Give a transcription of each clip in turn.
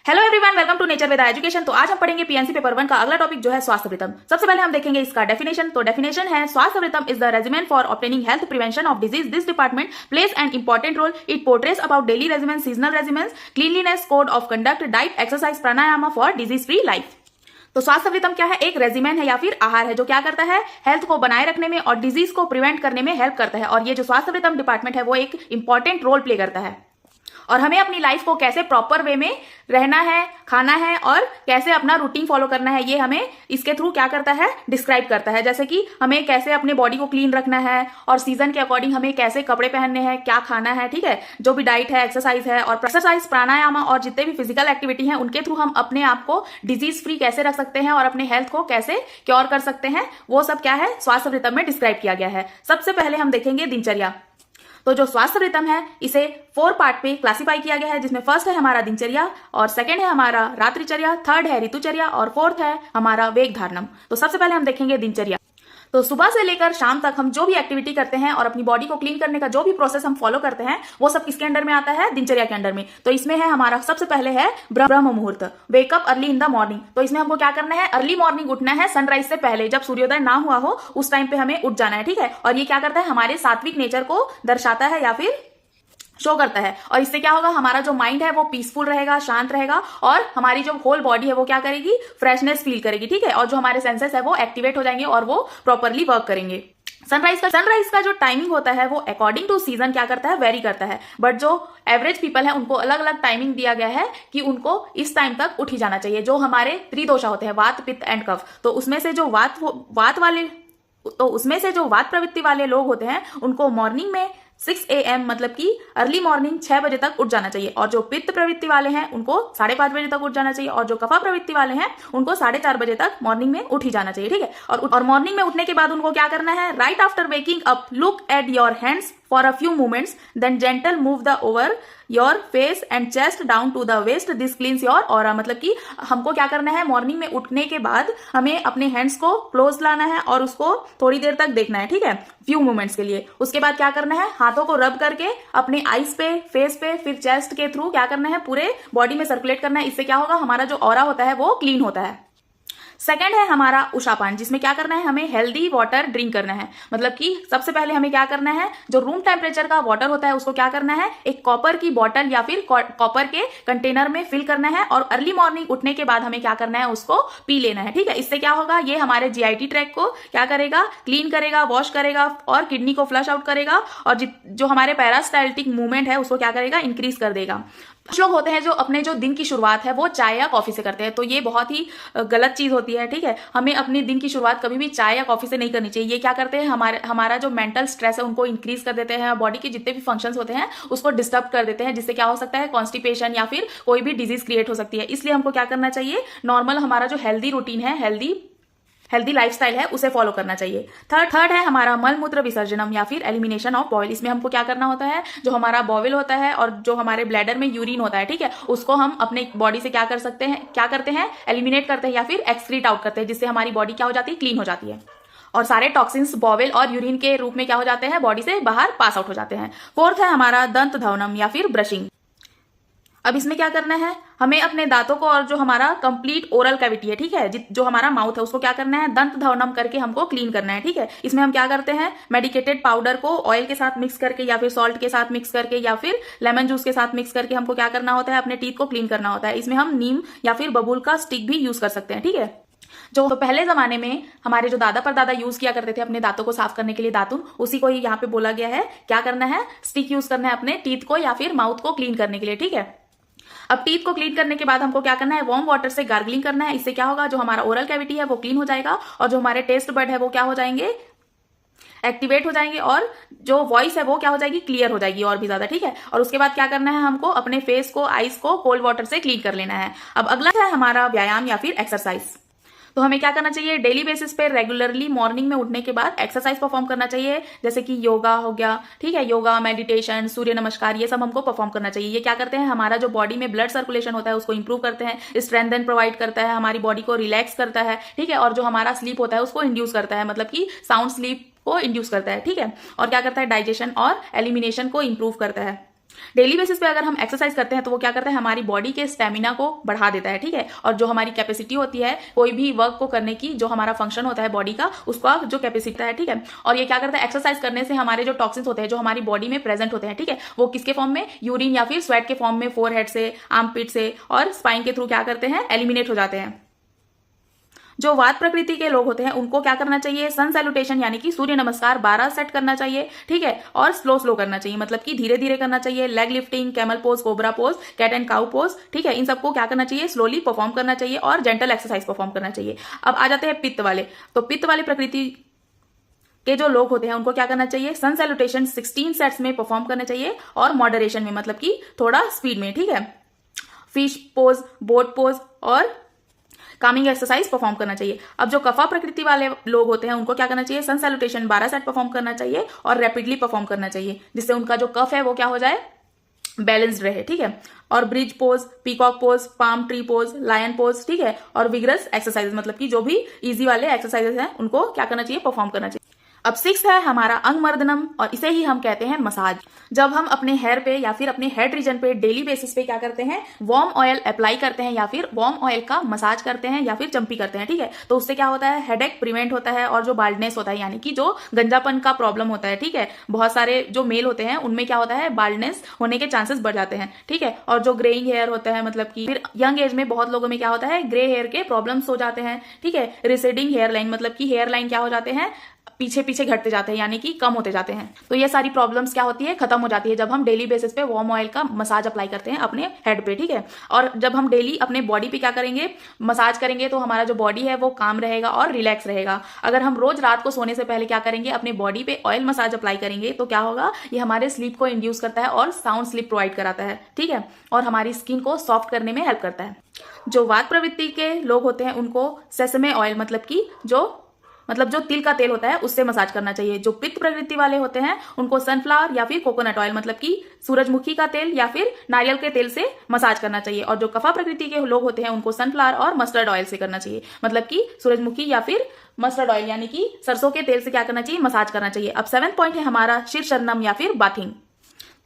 Hello everyone, welcome to nature with education. तो आज हम पढ़ेंगे पीएनसी पेपर 1 का अगला टॉपिक जो है स्वास्थ्य वृत्तम। सबसे पहले हम देखेंगे इसका डेफिनेशन। तो डेफिनेशन है Swasthya Vrittam is the regimen for obtaining health prevention of disease. This department plays an important role. It portrays about daily regimen, seasonal regimen, cleanliness, code of conduct, diet, exercise, pranayama for disease free life. तो स्वास्थ्य वृत्तम क्या है? एक regiment है या फिर आहार है जो क्या करता है, हेल्थ को बनाए रखने में और डिजीज को प्रिवेंट करने में हेल्प करता है। और ये जो स्वास्थ्य वृत्तम डिपार्टमेंट है वो एक इंपॉर्टेंट रोल प्ले करता है। और हमें अपनी लाइफ को कैसे प्रॉपर वे में रहना है, खाना है और कैसे अपना रूटीन फॉलो करना है, ये हमें इसके थ्रू क्या करता है, डिस्क्राइब करता है। जैसे कि हमें कैसे अपने बॉडी को क्लीन रखना है और सीजन के अकॉर्डिंग हमें कैसे कपड़े पहनने हैं, क्या खाना है, ठीक है, जो भी डाइट है, एक्सरसाइज है। और एक्सरसाइज, प्राणायाम और जितने भी फिजिकल एक्टिविटी हैं उनके थ्रू हम अपने आप को डिजीज फ्री कैसे रख सकते हैं और अपने हेल्थ को कैसे क्योर कर सकते हैं, वो सब क्या है, स्वास्थ्य वृत्तम में डिस्क्राइब किया गया है। सबसे पहले हम देखेंगे दिनचर्या। तो जो स्वास्थ्य वृत्तम है इसे 4 पार्ट पे क्लासिफाई किया गया है, जिसमें फर्स्ट है हमारा दिनचर्या और सेकंड है हमारा रात्रिचर्या, थर्ड है ऋतुचर्या और फोर्थ है हमारा वेग धारणम। तो सबसे पहले हम देखेंगे दिनचर्या। तो सुबह से लेकर शाम तक हम जो भी एक्टिविटी करते हैं और अपनी बॉडी को क्लीन करने का जो भी प्रोसेस हम फॉलो करते हैं वो सब किसके अंडर में आता है, दिनचर्या के अंडर में। तो इसमें है हमारा सबसे पहले है ब्रह्म मुहूर्त, wake up early in the morning. तो इसमें हमको क्या करना है, अर्ली मॉर्निंग उठना है, सनराइज से पहले, जब सूर्योदय ना हुआ हो उस टाइम पे हमें उठ जाना है, ठीक है। और ये क्या करता है, हमारे सात्विक नेचर को दर्शाता है या फिर शो करता है। और इससे क्या होगा, हमारा जो माइंड है वो पीसफुल रहेगा, शांत रहेगा और हमारी जो होल बॉडी है वो क्या करेगी, फ्रेशनेस फील करेगी, ठीक है। और जो हमारे सेंसेस है वो एक्टिवेट हो जाएंगे और वो प्रॉपरली वर्क करेंगे। सनराइज का जो टाइमिंग होता है वो अकॉर्डिंग टू सीजन क्या करता है, वेरी करता है। बट जो एवरेज पीपल है उनको अलग अलग टाइमिंग दिया गया है कि उनको इस टाइम तक उठ ही जाना चाहिए। जो हमारे त्रिदोषा होते हैं, वात, पित्त एंड कफ, तो उसमें से जो वात प्रवृत्ति वाले लोग होते हैं उनको मॉर्निंग में 6 AM मतलब कि अर्ली मॉर्निंग 6 बजे तक उठ जाना चाहिए। और जो पित्त प्रवृत्ति वाले हैं उनको 5:30 बजे तक उठ जाना चाहिए। और जो कफा प्रवृत्ति वाले हैं उनको 4:30 बजे तक मॉर्निंग में उठ ही जाना चाहिए, ठीक है। और मॉर्निंग में उठने के बाद उनको क्या करना है, right after waking up look at your hands for a few moments, then gentle move the over your face and chest down to the waist, this cleanse your aura. मतलब कि हमको क्या करना है, मॉर्निंग में उठने के बाद हमें अपने हैंड्स को क्लोज लाना है और उसको थोड़ी देर तक देखना है, ठीक है, फ्यू मोमेंट्स के लिए। उसके बाद क्या करना है, हाथों को रब करके अपने आईज पे, फेस पे, फिर चेस्ट के थ्रू क्या करना है, पूरे बॉडी में सर्कुलेट करना है। इससे क्या होगा, हमारा जो ऑरा होता है वो क्लीन होता है। सेकंड है हमारा उषापान, जिसमें क्या करना है, हमें हेल्दी वाटर ड्रिंक करना है। मतलब कि सबसे पहले हमें क्या करना है, जो रूम टेम्परेचर का वाटर होता है उसको क्या करना है, एक कॉपर की बोतल या फिर कॉपर के कंटेनर में फिल करना है और अर्ली मॉर्निंग उठने के बाद हमें क्या करना है, उसको पी लेना है, ठीक है। इससे क्या होगा, ये हमारे जीआईटी ट्रैक को क्या करेगा, क्लीन करेगा, वॉश करेगा और किडनी को फ्लश आउट करेगा और जो हमारे पैरास्टाल्टिक मूवमेंट है उसको क्या करेगा, इंक्रीज कर देगा। कुछ लोग होते हैं जो अपने जो दिन की शुरुआत है वो चाय या कॉफी से करते हैं, तो ये बहुत ही गलत चीज होती है, ठीक है। हमें अपने दिन की शुरुआत कभी भी चाय या कॉफी से नहीं करनी चाहिए। ये क्या करते हैं, हमारा जो मेंटल स्ट्रेस है उनको इंक्रीज कर देते हैं, बॉडी के जितने भी फंक्शंस होते हैं उसको डिस्टर्ब कर देते हैं, जिससे क्या हो सकता है, कॉन्स्टिपेशन या फिर कोई भी डिजीज क्रिएट हो सकती है। इसलिए हमको क्या करना चाहिए, नॉर्मल हमारा जो हेल्दी रूटीन है, हेल्दी लाइफस्टाइल है उसे फॉलो करना चाहिए। थर्ड है हमारा मल मूत्र विसर्जनम या फिर एलिमिनेशन ऑफ बॉयल। इसमें हमको क्या करना होता है, जो हमारा बॉयल होता है और जो हमारे ब्लैडर में यूरिन होता है, ठीक है, उसको हम अपने बॉडी से क्या करते हैं, एलिमिनेट करते हैं या फिर एक्सक्रीट आउट करते हैं, जिससे हमारी बॉडी क्या हो जाती है, क्लीन हो जाती है और सारे टॉक्सिन्स बॉवेल और यूरिन के रूप में क्या हो जाते हैं, बॉडी से बाहर पास आउट हो जाते हैं। फोर्थ है हमारा दंत धवनम या फिर ब्रशिंग। अब इसमें क्या करना है, हमें अपने दांतों को और जो हमारा कंप्लीट ओरल कैविटी है, ठीक है, जो हमारा माउथ है उसको क्या करना है, दंत धवनम करके हमको क्लीन करना है, ठीक है। इसमें हम क्या करते हैं, मेडिकेटेड पाउडर को ऑयल के साथ मिक्स करके या फिर सॉल्ट के साथ मिक्स करके या फिर लेमन जूस के साथ मिक्स करके हमको क्या करना होता है, अपने टीथ को क्लीन करना होता है। इसमें हम नीम या फिर बबूल का स्टिक भी यूज कर सकते हैं, ठीक है। जो पहले जमाने में हमारे जो दादा परदादा यूज किया करते थे अपने दांतों को साफ करने के लिए दातुन, उसी को यहाँ पे बोला गया है, क्या करना है, स्टिक यूज करना है अपने टीथ को या फिर माउथ को क्लीन करने के लिए, ठीक है। अब टीथ को क्लीन करने के बाद हमको क्या करना है, वार्म वाटर से गार्गलिंग करना है। इससे क्या होगा, जो हमारा ओरल कैविटी है वो क्लीन हो जाएगा और जो हमारे टेस्ट बड है वो क्या हो जाएंगे, एक्टिवेट हो जाएंगे और जो वॉइस है वो क्या हो जाएगी, क्लियर हो जाएगी और भी ज्यादा, ठीक है। और उसके बाद क्या करना है, हमको अपने फेस को, आईज को कोल्ड वाटर से क्लीन कर लेना है। अब अगला है हमारा व्यायाम या फिर एक्सरसाइज। तो हमें क्या करना चाहिए, डेली बेसिस पे रेगुलरली मॉर्निंग में उठने के बाद एक्सरसाइज परफॉर्म करना चाहिए, जैसे कि योगा हो गया, ठीक है, योगा, मेडिटेशन, सूर्य नमस्कार, ये सब हमको परफॉर्म करना चाहिए। ये क्या करते हैं, हमारा जो बॉडी में ब्लड सर्कुलेशन होता है उसको इंप्रूव करते हैं, स्ट्रेंथन प्रोवाइड करता है, हमारी बॉडी को रिलैक्स करता है, ठीक है। और जो हमारा स्लीप होता है उसको इंड्यूस करता है, मतलब कि साउंड स्लीप को इंड्यूस करता है, ठीक है। और क्या करता है, डाइजेशन और एलिमिनेशन को इंप्रूव करता है। डेली बेसिस पे अगर हम एक्सरसाइज करते हैं तो वो क्या करता है, हमारी बॉडी के स्टेमिना को बढ़ा देता है, ठीक है। और जो हमारी कैपेसिटी होती है कोई भी वर्क को करने की, जो हमारा फंक्शन होता है बॉडी का, उसका जो कैपेसिटी है, ठीक है। और ये क्या करता है, एक्सरसाइज करने से हमारे जो टॉक्सिन्स होते हैं जो हमारी बॉडी में प्रेजेंट होते हैं, ठीक है, वो किसके फॉर्म में, यूरिन या फिर स्वेट के फॉर्म में फोरहेड से, आर्मपिट से और स्पाइन के थ्रू क्या करते हैं, एलिमिनेट हो जाते हैं। जो वात प्रकृति के लोग होते हैं उनको क्या करना चाहिए, सन सैल्यूटेशन यानी कि सूर्य नमस्कार 12 सेट करना चाहिए, ठीक है। और स्लो स्लो करना चाहिए, मतलब कि धीरे धीरे करना चाहिए। Leg lifting, camel pose, cobra pose, cat and cow pose, ठीक है, इन सबको क्या करना चाहिए, स्लोली परफॉर्म करना चाहिए और जेंटल एक्सरसाइज परफॉर्म करना चाहिए। अब आ जाते हैं पित्त वाले। तो पित्त वाले प्रकृति के जो लोग होते हैं उनको क्या करना चाहिए, सन सैल्यूटेशन 16 सेट्स में परफॉर्म करना चाहिए और मॉडरेशन में, मतलब कि थोड़ा स्पीड में, ठीक है। फिश पोज, बोट पोज और कामिंग एक्सरसाइज परफॉर्म करना चाहिए। अब जो कफा प्रकृति वाले लोग होते हैं उनको क्या करना चाहिए, सन सैल्यूटेशन 12 सेट परफॉर्म करना चाहिए और रैपिडली परफॉर्म करना चाहिए, जिससे उनका जो कफ है वो क्या हो जाए, बैलेंस्ड रहे, ठीक है। और bridge pose, peacock pose, palm tree pose, lion pose, ठीक है, और विग्रस एक्सरसाइज, मतलब कि जो भी इजी वाले एक्सरसाइजेस हैं उनको क्या करना चाहिए, परफॉर्म करना चाहिए। अब 6 है हमारा अंगमर्दनम और इसे ही हम कहते हैं मसाज। जब हम अपने हेयर पे या फिर अपने हेड रीजन पे डेली बेसिस पे क्या करते हैं, वार्म ऑयल अप्लाई करते हैं या फिर वार्म ऑयल का मसाज करते हैं या फिर चंपी करते हैं, ठीक है। तो उससे क्या होता है, हेडेक प्रिवेंट होता है और जो बाल्डनेस होता है यानी कि जो गंजापन का प्रॉब्लम होता है, ठीक है, बहुत सारे जो मेल होते हैं उनमें क्या होता है, बाल्डनेस होने के चांसेस बढ़ जाते हैं, ठीक है। और जो ग्रेइंग हेयर होता है, मतलब कि फिर यंग एज में बहुत लोगों में क्या होता है, ग्रे हेयर के प्रॉब्लम्स हो जाते हैं, ठीक है। रिसेडिंग हेयर लाइन, मतलब कि हेयर लाइन क्या हो जाते हैं, पीछे पीछे घटते जाते हैं यानी कि कम होते जाते हैं। तो ये सारी प्रॉब्लम्स क्या होती है, खत्म हो जाती है जब हम डेली बेसिस पे वार्म ऑयल का मसाज अप्लाई करते हैं अपने हेड पे, ठीक है। और जब हम डेली अपने बॉडी पे क्या करेंगे, मसाज करेंगे, तो हमारा जो बॉडी है वो काम रहेगा और रिलैक्स रहेगा। अगर हम रोज रात को सोने से पहले क्या करेंगे, अपने बॉडी पे ऑयल मसाज अप्लाई करेंगे, तो क्या होगा, ये हमारे स्लीप को इंड्यूस करता है और साउंड स्लीप प्रोवाइड कराता है, ठीक है, और हमारी स्किन को सॉफ्ट करने में हेल्प करता है। जो वात प्रवृत्ति के लोग होते हैं उनको सेसमे ऑयल, मतलब जो तिल का तेल होता है उससे मसाज करना चाहिए। जो पित्त प्रवृत्ति वाले होते हैं उनको सनफ्लावर या फिर कोकोनट ऑयल, मतलब कि सूरजमुखी का तेल या फिर नारियल के तेल से मसाज करना चाहिए। और जो कफा प्रकृति के लोग होते हैं उनको सनफ्लावर और मस्टर्ड ऑयल से करना चाहिए, मतलब कि सूरजमुखी या फिर मस्टर्ड ऑयल यानी कि सरसों के तेल से क्या करना चाहिए, मसाज करना चाहिए। अब 7th पॉइंट है हमारा शीर्षन्नम या फिर बाथिंग।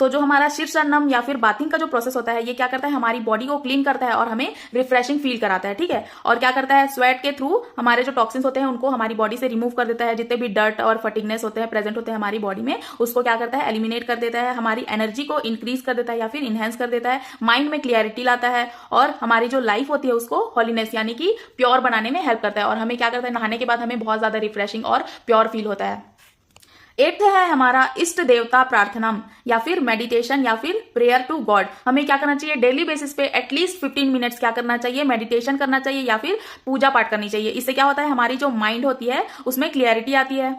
तो जो हमारा शीर्षन्नम या फिर बाथिंग का जो प्रोसेस होता है, ये क्या करता है, हमारी बॉडी को क्लीन करता है और हमें रिफ्रेशिंग फील कराता है, ठीक है। और क्या करता है, स्वेट के थ्रू हमारे जो टॉक्सिन्स होते हैं उनको हमारी बॉडी से रिमूव कर देता है। जितने भी डर्ट और फटिगनेस होते हैं प्रेजेंट होते हैं हमारी बॉडी में, उसको क्या करता है, एलिमिनेट कर देता है। हमारी एनर्जी को इंक्रीज कर देता है या फिर इनहेंस कर देता है। माइंड में क्लियरिटी लाता है और हमारी जो लाइफ होती है उसको हॉलीनेस यानी कि प्योर बनाने में हेल्प करता है। और हमें क्या करता है, नहाने के बाद हमें बहुत ज्यादा रिफ्रेशिंग और प्योर फील होता है। 8th है हमारा इष्ट देवता प्रार्थना या फिर मेडिटेशन या फिर प्रेयर टू गॉड। हमें क्या करना चाहिए, डेली बेसिस पे एटलीस्ट 15 मिनट्स क्या करना चाहिए, मेडिटेशन करना चाहिए या फिर पूजा पाठ करनी चाहिए। इससे क्या होता है, हमारी जो माइंड होती है उसमें क्लियरिटी आती है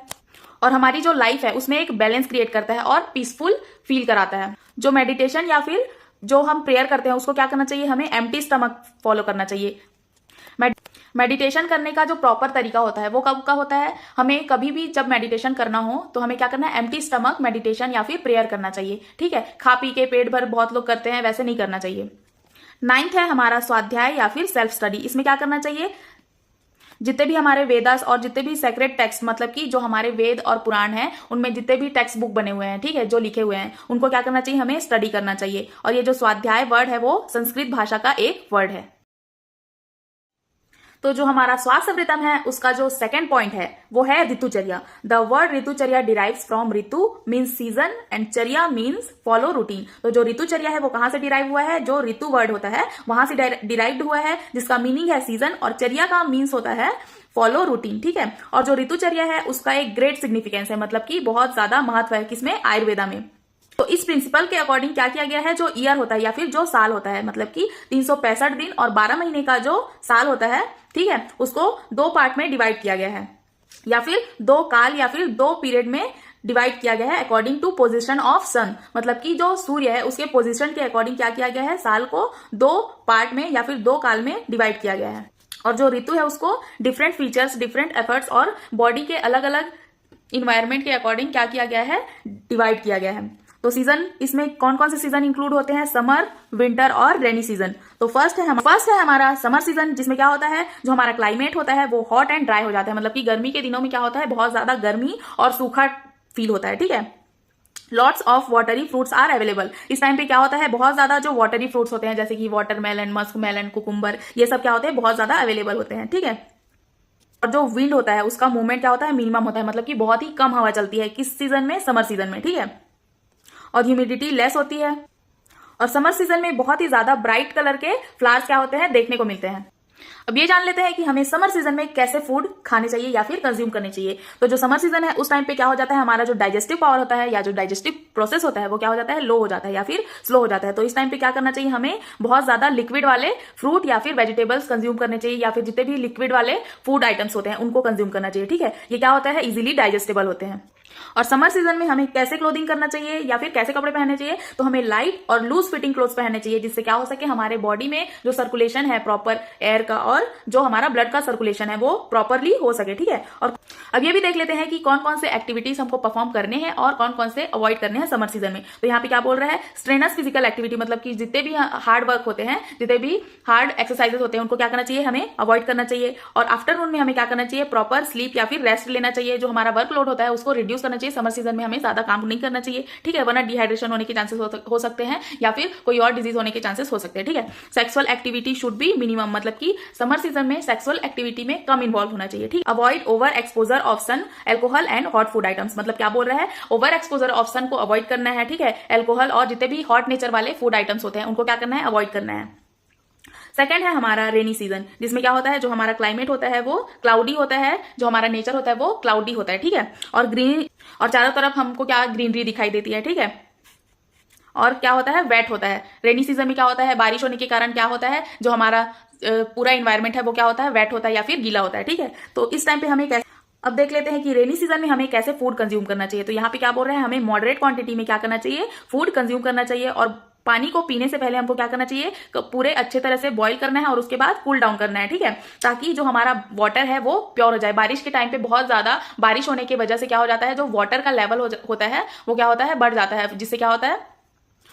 और हमारी जो लाइफ है उसमें एक बैलेंस क्रिएट करता है और पीसफुल फील कराता है। जो मेडिटेशन या फिर जो हम प्रेयर करते हैं उसको क्या करना चाहिए, हमें एम्प्टी स्टमक फॉलो करना चाहिए। मेडिटेशन करने का जो प्रॉपर तरीका होता है वो कब का होता है, हमें कभी भी जब मेडिटेशन करना हो तो हमें क्या करना है, एम्प्टी स्टमक मेडिटेशन या फिर प्रेयर करना चाहिए, ठीक है। खा पी के पेट भर बहुत लोग करते हैं, वैसे नहीं करना चाहिए। 9th है हमारा स्वाध्याय या फिर सेल्फ स्टडी। इसमें क्या करना चाहिए, जितने भी हमारे वेदास और जितने भी सेक्रेट टेक्स्ट, मतलब कि जो हमारे वेद और पुराण हैं उनमें जितने भी टेक्स्ट बुक बने हुए हैं, ठीक है, जो लिखे हुए हैं, उनको क्या करना चाहिए, हमें स्टडी करना चाहिए। और ये जो स्वाध्याय वर्ड है वो संस्कृत भाषा का एक वर्ड है। तो जो हमारा स्वास्थ्य वृतम है उसका जो 2nd पॉइंट है वो है Ritucharya. The word Ritucharya derives from Ritu means season and Charya means follow routine. तो जो ऋतुचर्या है वो कहां से डिराइव हुआ है, जो ऋतु वर्ड होता है वहां से डिराइव्ड हुआ है, जिसका मीनिंग है सीजन, और चर्या का मीन्स होता है फॉलो रूटीन, ठीक है। और जो ऋतुचर्या है उसका एक ग्रेट सिग्निफिकेंस है, मतलब कि बहुत ज्यादा महत्व है, किसमें, आयुर्वेदा में। तो इस प्रिंसिपल के अकॉर्डिंग क्या किया गया है, जो ईयर होता है या फिर जो साल होता है, मतलब कि 365 दिन और 12 महीने का जो साल होता है, ठीक है, उसको 2 पार्ट में डिवाइड किया गया है या फिर 2 काल या फिर 2 पीरियड में डिवाइड किया गया है अकॉर्डिंग टू पोजीशन ऑफ सन। मतलब कि जो सूर्य है उसके पोजीशन के अकॉर्डिंग क्या किया गया है, साल को 2 पार्ट में या फिर 2 काल में डिवाइड किया गया है। और जो ऋतु है उसको डिफरेंट फीचर्स, डिफरेंट एफर्ट्स और बॉडी के अलग अलग इन्वायरमेंट के अकॉर्डिंग क्या किया गया है, डिवाइड किया गया है। तो सीजन, इसमें कौन कौन से सीजन इंक्लूड होते हैं, समर, विंटर और रेनी सीजन। तो फर्स्ट है हमारा समर सीजन, जिसमें क्या होता है, जो हमारा क्लाइमेट होता है वो हॉट एंड ड्राई हो जाता है। मतलब कि गर्मी के दिनों में क्या होता है, बहुत ज्यादा गर्मी और सूखा फील होता है, ठीक है। Lots of watery fruits are available. इस टाइम पे क्या होता है, बहुत ज्यादा जो वाटरी फ्रूट्स होते हैं जैसे कि वाटरमेलन, मस्क मेलन, कुकुम्बर, ये सब क्या होते हैं, बहुत ज्यादा अवेलेबल होते हैं। ठीक है, और जो विंड होता है उसका मूवमेंट क्या होता है, मिनिमम होता है, मतलब कि बहुत ही कम हवा चलती है। किस सीजन में, समर सीजन में। ठीक है, और ह्यूमिडिटी लेस होती है, और समर सीजन में बहुत ही ज्यादा ब्राइट कलर के फ्लावर्स क्या होते हैं, देखने को मिलते हैं। अब ये जान लेते हैं कि हमें समर सीजन में कैसे फूड खाने चाहिए या फिर कंज्यूम करने चाहिए। तो जो समर सीजन है उस टाइम पे क्या हो जाता है, हमारा जो डाइजेस्टिव पावर होता है या जो डाइजेस्टिव प्रोसेस होता है वो क्या हो जाता है, लो हो जाता है या फिर स्लो हो जाता है। तो इस टाइम पे क्या करना चाहिए, हमें बहुत ज्यादा लिक्विड वाले फ्रूट या फिर वेजिटेबल्स कंज्यूम करने चाहिए, या फिर जितने भी लिक्विड वाले फूड आइटम्स होते हैं उनको कंज्यूम करना चाहिए। ठीक है, ये क्या होता है, इजिली डाइजेस्टेबल होते हैं। और समर सीजन में हमें कैसे क्लोथिंग करना चाहिए या फिर कैसे कपड़े पहनने चाहिए, तो हमें लाइट और लूज फिटिंग क्लोथ्स पहनने चाहिए, जिससे क्या हो सके, हमारे बॉडी में जो सर्कुलेशन है प्रॉपर एयर का और जो हमारा ब्लड का सर्कुलेशन है वो प्रॉपरली हो सके। ठीक है, और अब ये भी देख लेते हैं कि कौन कौन से एक्टिविटीज हमको परफॉर्म करने हैं और कौन कौन से अवॉइड करने हैं समर सीजन में। तो यहाँ पे क्या बोल रहा है, स्ट्रेनस फिजिकल एक्टिविटी, मतलब कि जितने भी हार्ड वर्क होते हैं, जितने भी हार्ड एक्सरसाइजेस होते हैं उनको क्या करना चाहिए, हमें अवॉइड करना चाहिए। और आफ्टरनून में हमें क्या करना चाहिए, प्रॉपर स्लीप या फिर रेस्ट लेना चाहिए। जो हमारा वर्कलोड होता है उसको रिड्यूस करना चाहिए। समर सीजन में हमें ज्यादा काम नहीं करना चाहिए। ठीक है, वरना डिहाइड्रेशन होने के चांसेस हो सकते हैं या फिर कोई और डिजीज होने के चांसेस हो सकते हैं। ठीक है, sexual activity should be minimum, मतलब कि समर सीजन में सेक्सुअल एक्टिविटी में कम इन्वॉल्व होना चाहिए। ठीक, avoid over exposure of sun, alcohol and hot food items, मतलब क्या बोल रहा है, ओवर एक्सपोजर ऑफ सन को अवॉइड करना है। ठीक है, एल्कोहल और जितने भी हॉट नेचर वाले फूड आइटम्स होते हैं उनको क्या करना है, अवॉइड करना है। सेकंड है हमारा रेनी सीजन, जिसमें क्या होता है, जो हमारा क्लाइमेट होता है वो क्लाउडी होता है, जो हमारा नेचर होता है वो क्लाउडी होता है। ठीक है, और ग्रीन, और चारों तरफ हमको क्या, ग्रीनरी दिखाई देती है। ठीक है, और क्या होता है, वेट होता है। रेनी सीजन में क्या होता है, बारिश होने के कारण क्या होता है, जो हमारा पूरा इन्वायरमेंट है वो क्या होता है, वेट होता है या फिर गीला होता है। ठीक है, तो इस टाइम पे हमें कैसे, अब देख लेते हैं कि रेनी सीजन में हमें कैसे फूड कंज्यूम करना चाहिए। तो यहाँ पे क्या बोल रहे हैं, हमें मॉडरेट क्वांटिटी में क्या करना चाहिए, फूड कंज्यूम करना चाहिए। और पानी को पीने से पहले हमको क्या करना चाहिए, पूरे अच्छे तरह से बॉईल करना है और उसके बाद कूल डाउन करना है। ठीक है, ताकि जो हमारा वाटर है वो प्योर हो जाए। बारिश के टाइम पे बहुत ज्यादा बारिश होने की वजह से क्या हो जाता है, जो वाटर का लेवल होता है वो क्या होता है, बढ़ जाता है, जिससे क्या होता है,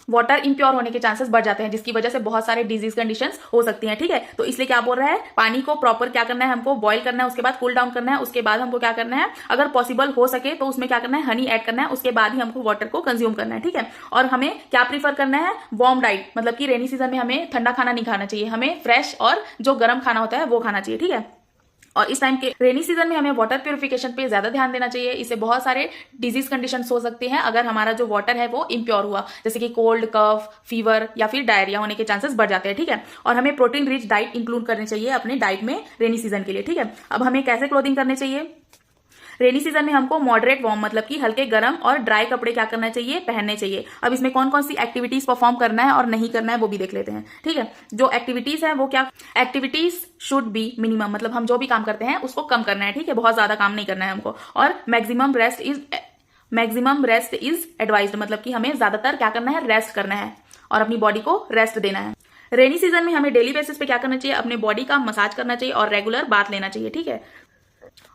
वाटर इम्प्योर होने के चांसेस बढ़ जाते हैं, जिसकी वजह से बहुत सारे डिजीज कंडीशंस हो सकती हैं। ठीक है, तो इसलिए क्या बोल रहा है, पानी को प्रॉपर क्या करना है, हमको बॉईल करना है, उसके बाद कूल डाउन करना है, उसके बाद हमको क्या करना है, अगर पॉसिबल हो सके तो उसमें क्या करना है, हनी ऐड करना है, उसके बाद ही हमको वाटर को कंज्यूम करना है। ठीक है, और हमें क्या प्रीफर करना है, वार्म डाइट, मतलब कि रेनी सीजन में हमें ठंडा खाना नहीं खाना चाहिए, हमें फ्रेश और जो गर्म खाना होता है वो खाना चाहिए। ठीक है, और इस टाइम के रेनी सीजन में हमें वाटर प्यूरिफिकेशन पे ज्यादा ध्यान देना चाहिए। इससे बहुत सारे डिजीज कंडीशंस हो सकती हैं अगर हमारा जो वाटर है वो इम्प्योर हुआ, जैसे कि कोल्ड, कफ, फीवर या फिर डायरिया होने के चांसेस बढ़ जाते हैं। ठीक है, और हमें प्रोटीन रिच डाइट इंक्लूड करनी चाहिए अपने डाइट में रेनी सीजन के लिए। ठीक है, अब हमें कैसे क्लोथिंग करने चाहिए, रेनी सीजन में हमको मॉडरेट वार्म, मतलब कि हल्के गर्म और ड्राई कपड़े क्या करना चाहिए, पहनने चाहिए। अब इसमें कौन कौन सी एक्टिविटीज परफॉर्म करना है और नहीं करना है वो भी देख लेते हैं। ठीक है, जो एक्टिविटीज है वो क्या, एक्टिविटीज शुड बी मिनिमम, मतलब हम जो भी काम करते हैं उसको कम करना है। ठीक है, बहुत ज्यादा काम नहीं करना है हमको। और मैक्सिमम रेस्ट इज एडवाइज्ड, मतलब कि हमें ज्यादातर क्या करना है, रेस्ट करना है और अपनी बॉडी को रेस्ट देना है। रेनी सीजन में हमें डेली बेसिस पे क्या करना चाहिए, अपने बॉडी का मसाज करना चाहिए और रेगुलर बाथ लेना चाहिए। ठीक है,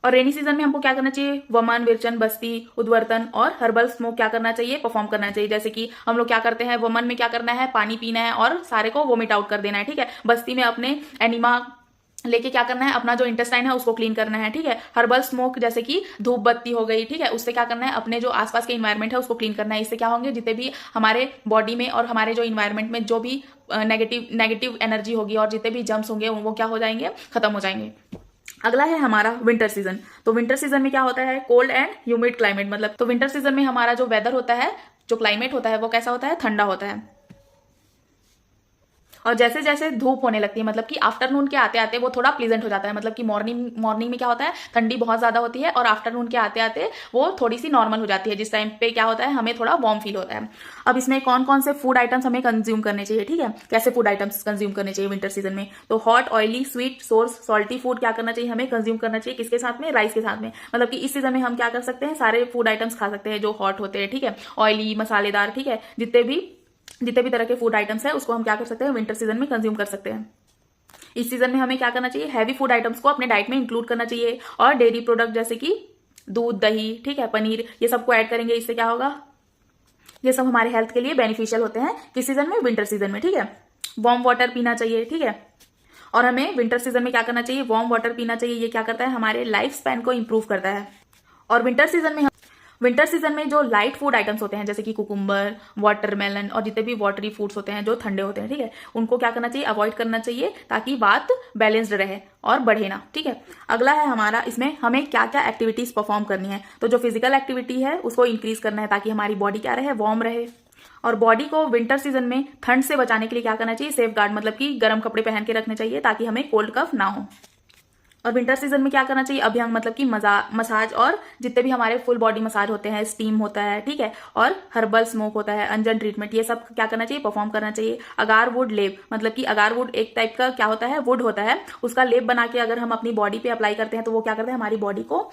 और रेनी सीजन में हमको क्या करना चाहिए, वमन, विरचन, बस्ती, उद्वर्तन और हर्बल स्मोक क्या करना चाहिए, परफॉर्म करना चाहिए। जैसे कि हम लोग क्या करते हैं, वमन में क्या करना है, पानी पीना है और सारे को वोमिट आउट कर देना है। ठीक है, बस्ती में अपने एनिमा लेके क्या करना है, अपना जो इंटेस्टाइन है उसको क्लीन करना है। ठीक है, हर्बल स्मोक जैसे कि धूप बत्ती हो गई। ठीक है, उससे क्या करना है, अपने जो आसपास के इन्वायरमेंट है उसको क्लीन करना है। इससे क्या होंगे, जितने भी हमारे बॉडी में और हमारे जो इन्वायरमेंट में जो भी नेगेटिव एनर्जी होगी और जितने भी जम्स होंगे वो क्या हो जाएंगे, खत्म हो जाएंगे। अगला है हमारा विंटर सीजन। तो विंटर सीजन में क्या होता है, कोल्ड एंड ह्यूमिड क्लाइमेट, मतलब तो विंटर सीजन में हमारा जो वेदर होता है, जो क्लाइमेट होता है वो कैसा होता है, ठंडा होता है। और जैसे जैसे धूप होने लगती है, मतलब कि आफ्टरनून के आते आते वो थोड़ा प्लीजेंट हो जाता है, मतलब कि मॉर्निंग में क्या होता है, ठंडी बहुत ज्यादा होती है और आफ्टरनून के आते आते वो थोड़ी सी नॉर्मल हो जाती है, जिस टाइम पे क्या होता है, हमें थोड़ा वार्म फील होता है। अब इसमें कौन कौन से फूड आइटम्स हमें कंज्यूम करने चाहिए। ठीक है, कैसे फूड आइटम्स कंज्यूम करने चाहिए विंटर सीजन में, तो hot, oily, sweet, source, salty food क्या करना चाहिए, हमें कंज्यूम करना चाहिए। किसके साथ में, राइस के साथ में। मतलब कि इस सीजन में हम क्या कर सकते हैं, सारे फूड आइटम्स खा सकते हैं जो हॉट होते हैं। ठीक है, ऑयली, मसालेदार। ठीक है, जितने भी तरह के फूड आइटम्स है उसको हम क्या कर सकते हैं, विंटर सीजन में कंज्यूम कर सकते हैं। इस सीजन में हमें क्या करना चाहिए, हैवी फूड आइटम्स को अपने डाइट में इंक्लूड करना चाहिए। और डेयरी प्रोडक्ट जैसे कि दूध, दही, ठीक है, पनीर, ये सबको ऐड करेंगे। इससे क्या होगा, ये सब हमारे हेल्थ के लिए बेनिफिशियल होते हैं। किस सीजन में, विंटर सीजन में। ठीक है, वार्म वाटर पीना चाहिए। ठीक है, और हमें विंटर सीजन में क्या करना चाहिए, वार्म वाटर पीना चाहिए। ये क्या करता है, हमारे लाइफ स्पैन को इंप्रूव करता है। और विंटर सीजन में विंटर सीजन में जो लाइट फूड आइटम्स होते हैं जैसे कि कुकुम्बर, वाटरमेलन और जितने भी वाटरी फूड्स होते हैं जो ठंडे होते हैं, ठीक है, उनको क्या करना चाहिए, अवॉइड करना चाहिए ताकि बात बैलेंस्ड रहे और बढ़े ना, ठीक है। अगला है हमारा, इसमें हमें क्या क्या एक्टिविटीज परफॉर्म करनी है। तो जो फिजिकल एक्टिविटी है उसको इंक्रीज करना है ताकि हमारी बॉडी क्या रहे, वार्म रहे। और बॉडी को विंटर सीजन में ठंड से बचाने के लिए क्या करना चाहिए, सेफ गार्ड मतलब कि गर्म कपड़े पहन के रखने चाहिए ताकि हमें कोल्ड कफ ना हो। और विंटर सीजन में क्या करना चाहिए, अभ्यंग मतलब कि मसाज और जितने भी हमारे फुल बॉडी मसाज होते हैं, स्टीम होता है, ठीक है, और हर्बल स्मोक होता है, अंजन ट्रीटमेंट, ये सब क्या करना चाहिए, परफॉर्म करना चाहिए। अगारवुड लेप मतलब कि अगारवुड एक टाइप का क्या होता है, वुड होता है, उसका लेप बना के अगर हम अपनी बॉडी पे अप्लाई करते हैं तो वो क्या करता है, हमारी बॉडी को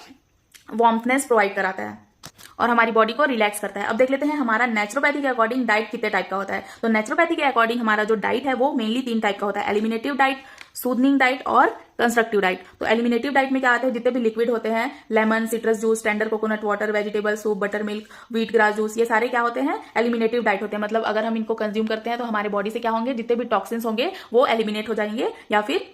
वार्मनेस प्रोवाइड कराता है और हमारी बॉडी को रिलैक्स करता है। अब देख लेते हैं हमारा नेचुरोपैथी के अकॉर्डिंग डाइट कितने टाइप का होता है। तो नेचुरोपैथी के अकॉर्डिंग हमारा जो डाइट है वो मेनली 3 टाइप का होता है, एलिमिनेटिव डाइट, सूदनिंग डाइट और कंस्ट्रक्टिव डाइट। तो एलिमिनेटिव डाइट में क्या आते हैं, जितने भी लिक्विड होते हैं, lemon, citrus juice, tender coconut water, vegetable soup, butter milk, wheat grass juice, ये सारे क्या होते हैं, एलिमिनेटिव डाइट होते हैं। मतलब अगर हम इनको कंज्यूम करते हैं तो हमारे बॉडी से क्या होंगे, जितने भी टॉक्सिन्स होंगे वो एलिमिनेट हो जाएंगे या फिर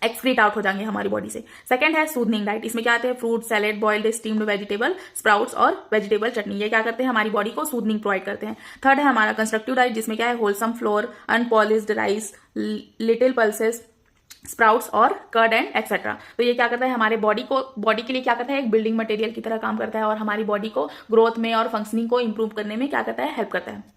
एक्सक्रीट आउट हो जाएंगे हमारी बॉडी से। सेकंड है सूदनिंग डाइट, इसमें क्या आते हैं, fruit salad, boiled steamed vegetable, sprouts और वेजिटेबल चटनी, ये क्या करते हैं, हमारी बॉडी को सूदनिंग प्रोवाइड करते हैं। थर्ड है हमारा कंस्ट्रक्टिव डाइट, जिसमें क्या है, wholesome floor, unpolished rice, little pulses, sprouts और कर्ड एंड एक्सेट्रा। तो ये क्या करता है, हमारे बॉडी के लिए क्या करता है, एक बिल्डिंग मटेरियल की तरह काम करता है और हमारी बॉडी को ग्रोथ में और फंक्शनिंग को इंप्रूव करने में क्या करता है, हेल्प करता है।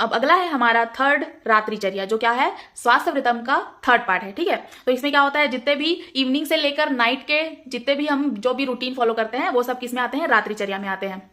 अब अगला है हमारा थर्ड रात्रिचर्या, जो क्या है, स्वास्थ्य वृतम का थर्ड पार्ट है, ठीक है। तो इसमें क्या होता है, जितने भी इवनिंग से लेकर नाइट के जितने भी हम जो भी रूटीन फॉलो करते हैं वो सब किसमें आते हैं, रात्रिचर्या में आते हैं।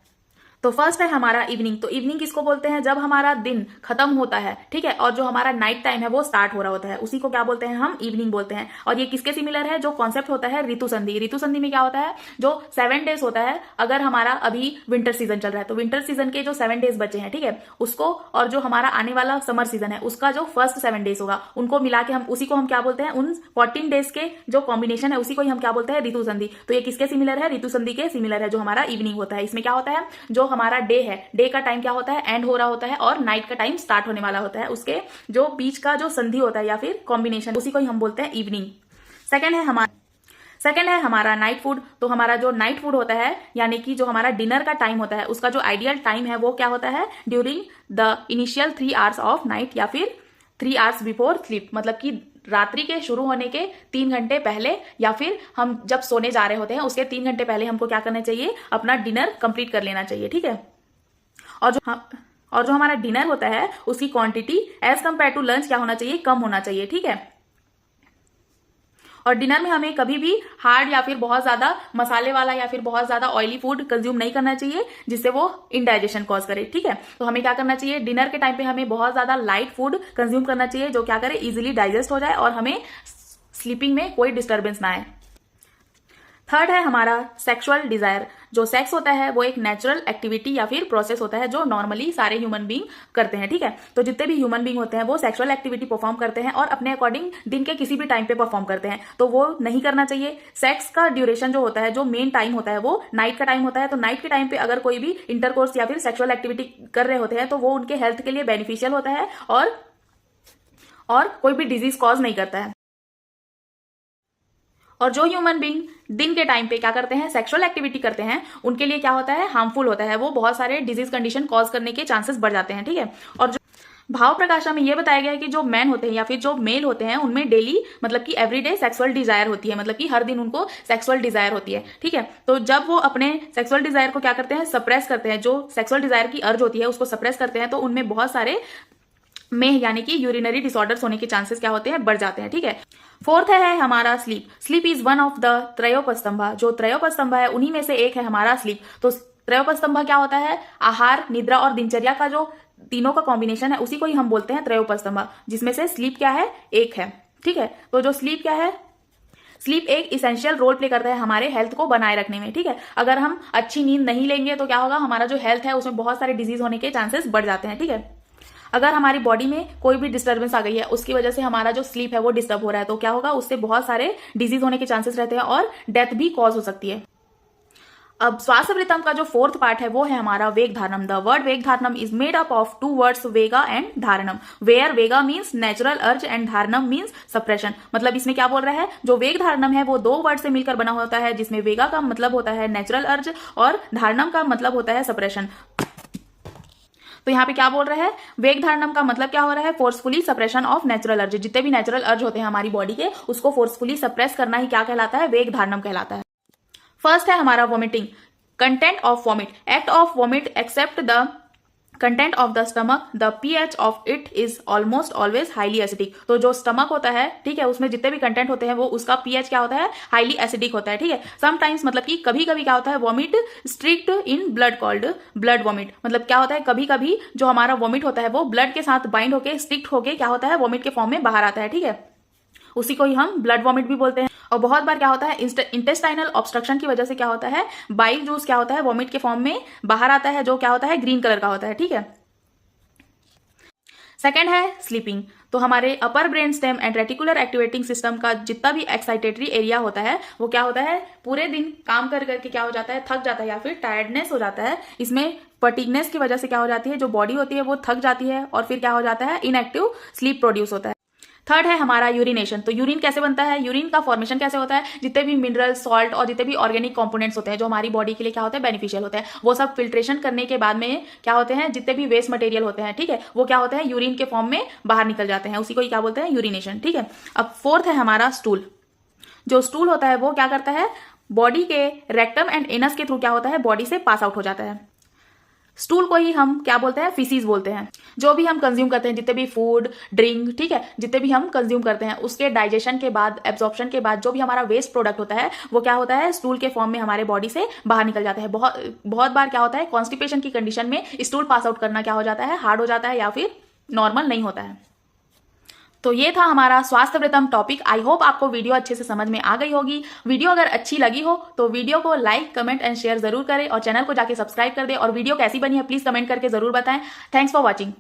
तो फर्स्ट है हमारा इवनिंग। तो इवनिंग किसको बोलते हैं, जब हमारा दिन खत्म होता है, ठीक है, और जो हमारा नाइट टाइम है वो स्टार्ट हो रहा होता है, उसी को क्या बोलते हैं, हम इवनिंग बोलते हैं। और ये किसके सिमिलर है, जो कॉन्सेप्ट होता है ऋतु संधि। ऋतु संधि में क्या होता है, जो 7 डेज होता है, अगर हमारा अभी विंटर सीजन चल रहा है तो विंटर सीजन के जो 7 डेज बचे हैं, ठीक है, उसको, और जो हमारा आने वाला समर सीजन है उसका जो फर्स्ट 7 डेज होगा, उनको मिला के हम उसी को हम क्या बोलते हैं, उन 14 डेज के जो कॉम्बिनेशन है उसी को ही हम क्या बोलते हैं, ऋतु संधि। तो ये किसके सिमिलर है, ऋतु संधि के सिमिलर है, जो हमारा इवनिंग होता है। इसमें क्या होता है, जो हमारा डे है, डे का टाइम क्या होता है, एंड हो रहा होता है, और नाइट का टाइम स्टार्ट होने वाला होता है, उसके जो बीच का जो संधि होता है या फिर कॉम्बिनेशन, उसी को ही हम बोलते हैं इवनिंग। सेकंड है हमारा नाइट फूड। तो हमारा जो नाइट फूड होता है, यानी कि जो हमारा डिनर का टाइम होता है, उसका जो आइडियल टाइम है वो क्या होता है, during the initial 3 hours of night या फिर 3 आवर्स बिफोर स्लीप, मतलब कि रात्रि के शुरू होने के 3 घंटे पहले या फिर हम जब सोने जा रहे होते हैं उसके 3 घंटे पहले हमको क्या करना चाहिए, अपना डिनर कंप्लीट कर लेना चाहिए, ठीक है। और जो हमारा डिनर होता है उसकी quantity as compare to lunch क्या होना चाहिए, कम होना चाहिए, ठीक है। और डिनर में हमें कभी भी हार्ड या फिर बहुत ज्यादा मसाले वाला या फिर बहुत ज्यादा ऑयली फूड कंज्यूम नहीं करना चाहिए, जिससे वो इनडाइजेशन कॉज करे, ठीक है। तो हमें क्या करना चाहिए, डिनर के टाइम पे हमें बहुत ज्यादा लाइट फूड कंज्यूम करना चाहिए, जो क्या करे, इजिली डाइजेस्ट हो जाए और हमें स्लीपिंग में कोई डिस्टर्बेंस ना आए। थर्ड है हमारा सेक्सुअल डिजायर। जो सेक्स होता है वो एक नेचुरल एक्टिविटी या फिर प्रोसेस होता है जो नॉर्मली सारे ह्यूमन बीइंग करते हैं, ठीक है। तो जितने भी ह्यूमन बीइंग होते हैं वो सेक्सुअल एक्टिविटी परफॉर्म करते हैं और अपने अकॉर्डिंग दिन के किसी भी टाइम पे परफॉर्म करते हैं, तो वो नहीं करना चाहिए। सेक्स का ड्यूरेशन जो होता है, जो मेन टाइम होता है वो नाइट का टाइम होता है। तो नाइट के टाइम पे अगर कोई भी इंटरकोर्स या फिर सेक्सुअल एक्टिविटी कर रहे होते हैं तो वो उनके हेल्थ के लिए बेनिफिशियल होता है और कोई भी डिजीज कॉज नहीं करता है। और जो ह्यूमन बीइंग दिन के टाइम पे क्या करते हैं, सेक्सुअल एक्टिविटी करते हैं, उनके लिए क्या होता है, हार्मफुल होता है, वो बहुत सारे डिजीज कंडीशन कॉज करने के चांसेस बढ़ जाते हैं, ठीक है। और जो भाव प्रकाशा में ये बताया गया है कि जो मैन होते हैं या फिर जो मेल होते हैं उनमें डेली मतलब कि एवरीडे सेक्सुअल डिजायर होती है, मतलब कि हर दिन उनको सेक्सुअल डिजायर होती है, ठीक है। तो जब वो अपने सेक्सुअल डिजायर को क्या करते हैं, सप्रेस करते हैं, जो सेक्सुअल डिजायर की अर्ज होती है उसको सप्रेस करते हैं, तो उनमें बहुत सारे में यानी कि यूरिनरी डिसऑर्डर्स होने के चांसेस क्या होते हैं, बढ़ जाते हैं, ठीक है। फोर्थ है हमारा sleep. Sleep is one of the Trayopastambha. जो त्रयोपस्तंभ है उन्हीं में से एक है हमारा स्लीप। तो त्रयोपस्तंभ क्या होता है, आहार, निद्रा और दिनचर्या का जो तीनों का कॉम्बिनेशन है उसी को ही हम बोलते हैं त्रयोपस्तंभ, जिसमें से स्लीप क्या है, एक है, ठीक है। तो जो स्लीप क्या है, स्लीप एक इसेंशियल रोल प्ले करता है हमारे हेल्थ को बनाए रखने में, ठीक है। अगर हम अच्छी नींद नहीं लेंगे तो क्या होगा, हमारा जो हेल्थ है उसमें बहुत सारे डिजीज होने के चांसेस बढ़ जाते हैं, ठीक है। अगर हमारी बॉडी में कोई भी डिस्टर्बेंस आ गई है, उसकी वजह से हमारा जो स्लीप है वो डिस्टर्ब हो रहा है, तो क्या होगा, उससे बहुत सारे डिजीज होने के चांसेस रहते हैं और डेथ भी कॉज हो सकती है। अब स्वास्थ्यवृत्तम का जो फोर्थ पार्ट है वो है हमारा वेग धारणम। The word Vega Dharanam is made up of 2 words Vega and Dharanam, where Vega means natural urge and Dharanam means suppression. मतलब इसमें क्या बोल रहा है, जो वेग धारणम है वो 2 वर्ड से मिलकर बना होता है, जिसमें वेगा का मतलब होता है नेचुरल अर्ज और धारणम का मतलब होता है सप्रेशन। तो यहाँ पे क्या बोल रहा है, वेग धारणम का मतलब क्या हो रहा है, फोर्सफुली सप्रेशन ऑफ नेचुरल अर्ज। जितने भी नेचुरल अर्ज होते हैं हमारी बॉडी के, उसको फोर्सफुली सप्रेस करना ही क्या कहलाता है, वेग धारणम कहलाता है। फर्स्ट है हमारा vomiting. Content of vomit, act of vomit except the content of the stomach, the pH of it is almost always highly acidic. तो जो स्टमक होता है, ठीक है, उसमें जितने भी कंटेंट होते हैं वो उसका pH क्या होता है, हाईली एसिडिक होता है, ठीक है। समटाइम्स मतलब कि कभी कभी क्या होता है, vomit strict in blood called blood vomit. मतलब क्या होता है, कभी कभी जो हमारा वॉमिट होता है वो ब्लड के साथ बाइंड होके स्ट्रिक्ट होके क्या होता है, वॉमिट के फॉर्म में बाहर आता है, ठीक है। उसी को ही हम ब्लड वॉमिट भी बोलते हैं। और बहुत बार क्या होता है, इंटेस्टाइनल ऑब्स्ट्रक्शन की वजह से क्या होता है, बाइल जूस क्या होता है, वॉमिट के फॉर्म में बाहर आता है, जो क्या होता है, ग्रीन कलर का होता है, ठीक है। सेकेंड है स्लीपिंग। तो हमारे upper brain stem and reticular activating system का जितना भी एक्साइटेटरी एरिया होता है वो क्या होता है, पूरे दिन काम कर करके क्या हो जाता है, थक जाता है या फिर टायर्डनेस हो जाता है। इसमें फटीगनेस की वजह से क्या हो जाती है, जो बॉडी होती है वो थक जाती है और फिर क्या हो जाता है, इनएक्टिव स्लीप प्रोड्यूस होता है। थर्ड है हमारा यूरिनेशन। तो यूरिन कैसे बनता है, यूरिन का फॉर्मेशन कैसे होता है, जितने भी मिनरल, सॉल्ट और जितने भी ऑर्गेनिक कंपोनेंट्स होते हैं जो हमारी बॉडी के लिए क्या होते हैं, बेनिफिशियल होते हैं, वो सब फिल्ट्रेशन करने के बाद में क्या होते हैं, जितने भी वेस्ट मटेरियल होते हैं, ठीक है, वो क्या होते हैं, यूरिन के फॉर्म में बाहर निकल जाते हैं। उसी को ही क्या बोलते हैं, यूरिनेशन, ठीक है। अब फोर्थ है हमारा स्टूल। जो स्टूल होता है वो क्या करता है, बॉडी के रेक्टम एंड एनस के थ्रू क्या होता है, बॉडी से पास आउट हो जाता है। स्टूल को ही हम क्या बोलते हैं, फीसीज बोलते हैं। जो भी हम कंज्यूम करते हैं, जितने भी फूड, ड्रिंक, ठीक है, जितने भी हम कंज्यूम करते हैं, उसके डाइजेशन के बाद, एब्जॉर्प्शन के बाद जो भी हमारा वेस्ट प्रोडक्ट होता है वो क्या होता है, स्टूल के फॉर्म में हमारे बॉडी से बाहर निकल जाता है। बहुत बार क्या होता है, कॉन्स्टिपेशन की कंडीशन में स्टूल पास आउट करना क्या हो जाता है, हार्ड हो जाता है या फिर नॉर्मल नहीं होता है। तो ये था हमारा स्वास्थ्यवृत्तम टॉपिक। आई होप आपको वीडियो अच्छे से समझ में आ गई होगी। वीडियो अगर अच्छी लगी हो तो वीडियो को लाइक, कमेंट एंड शेयर जरूर करें और चैनल को जाके सब्सक्राइब कर दें। और वीडियो कैसी बनी है प्लीज कमेंट करके जरूर बताएं। Thanks for watching.